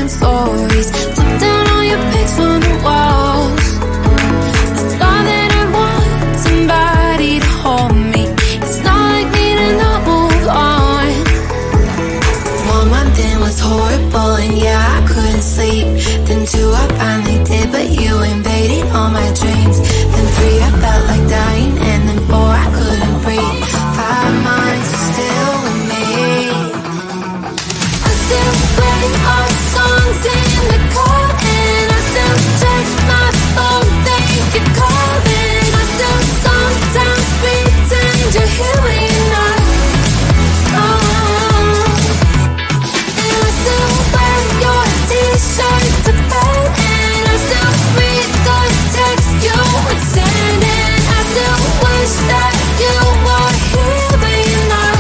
Instagram stories. Took down all your pics on the walls. I thought that I'd want somebody to hold me. It's not like me to not move on. 1 month in was horrible, and yeah, I couldn't sleep. Then 2, I finally did, but you invaded all my dreams. Then 3, I felt like dying, and then 4, I couldn't breathe. 5 months, you're still with me. I still play our songs in the car, and I still check my phone, think you're calling. I still sometimes pretend you're here when you're not. And I still wear your t-shirt to bed, and I still read the text you would send, and I still wish that you were here but you're not.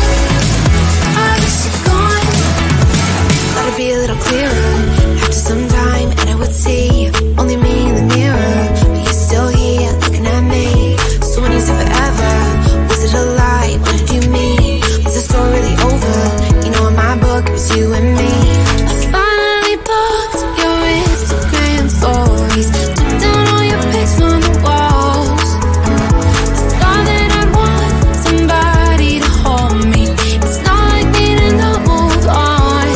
I wish you're gone. Thought it'd be a little clearer after some time, and I would see only me in the mirror, but you're still here looking at me. So when you said forever, was it a lie? What did you mean? Was the story really over? You know in my book it was you and me. I finally blocked your Instagram stories. Took down all your pics on the walls. I thought that I'd want somebody to hold me. It's not like me to not move on.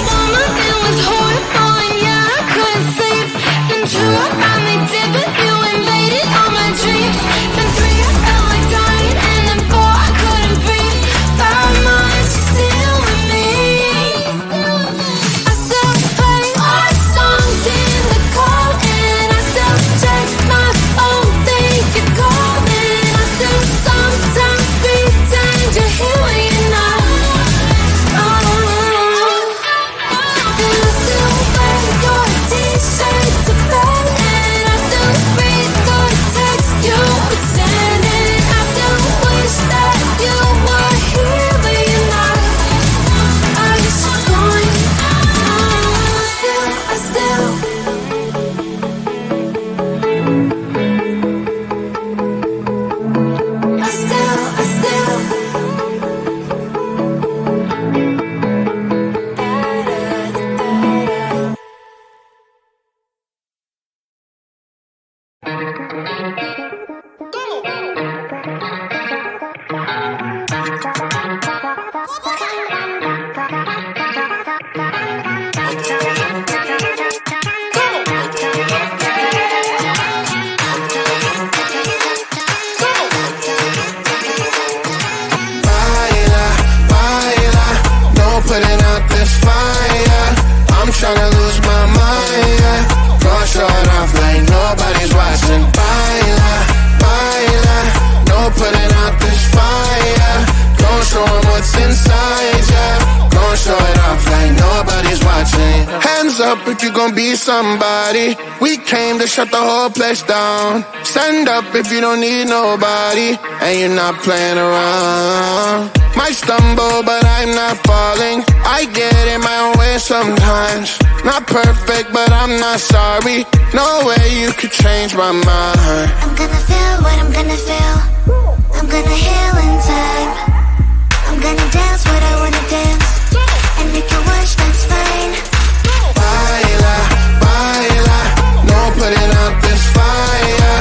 1 month it was horrible, and yeah, I couldn't sleep. Then 2, I finally did, but you invaded all my dreams. Then 3, I felt like dying, and then 4, I couldn't breathe. 5 months, you're still with me. I still play our songs in the car, and I still check my phone, think you're calling. I still sometimes pretend you're here when you're not. And I still wear your t-shirt to bed, and I still read the text you would send, and I still wish that you were here but you're not. I wish you're gone. I still putting out this fire. I'm tryna lose my mind, yeah. Gonna show it off like nobody's watching. Baila, baila, no putting out this fire. Gonna show 'em what's inside, yeah. Gonna show it off like nobody's watching. Hands up if you gon' be somebody. We came to shut the whole place down. Stand up if you don't need nobody, and you're not playing around. Might stumble, but I'm not falling. I get in my own way sometimes. Not perfect, but I'm not sorry. No way you could change my mind. I'm gonna feel what I'm gonna feel. I'm gonna heal in time. I'm gonna dance what I wanna dance. And if you wish, that's fine. Baila, baila, no putting out this fire.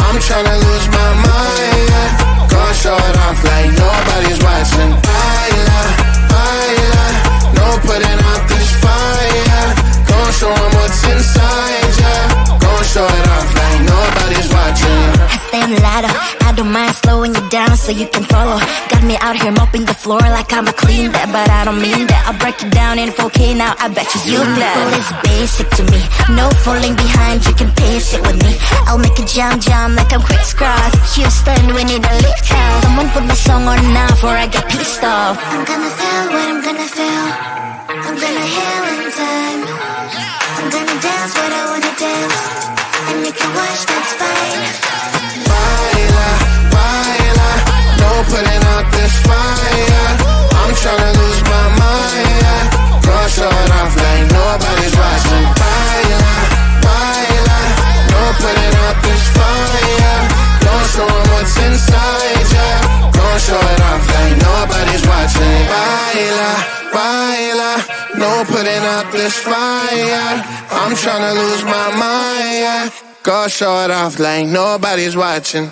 I'm tryna lose my mind, yeah. Gonna show it off like nobody's watching. Baila, baila, no putting out this fire. Gonna show 'em what's inside, yeah. Gonna show it off like nobody's watching. I stay on the ladder, I don't mind slowing you down so you can follow. Got me out here mopping the floor like I'm a clean that, but I don't mean that. I'll break it down in 4K now, I bet you that. It's basic to me, no falling behind, you can pace it with me. I'll make a jump like I'm crisscross. Houston, we need a lift out. Someone put my song on now before I get pissed off. I'm gonna feel what I'm gonna feel. I'm gonna heal in time. I'm gonna dance what I wanna dance. And if you wish, that's fine. Baila, baila, no putting out this fire. I'm tryna lose my mind, yeah. Gonna show it off like nobody's watching. Baila, baila, no putting out this fire. Don't show 'em what's inside, yeah. Gonna show it off like nobody's watching. Baila, baila, no putting out this this fire. I'm tryna lose my mind, yeah. Go show it off like nobody's watching.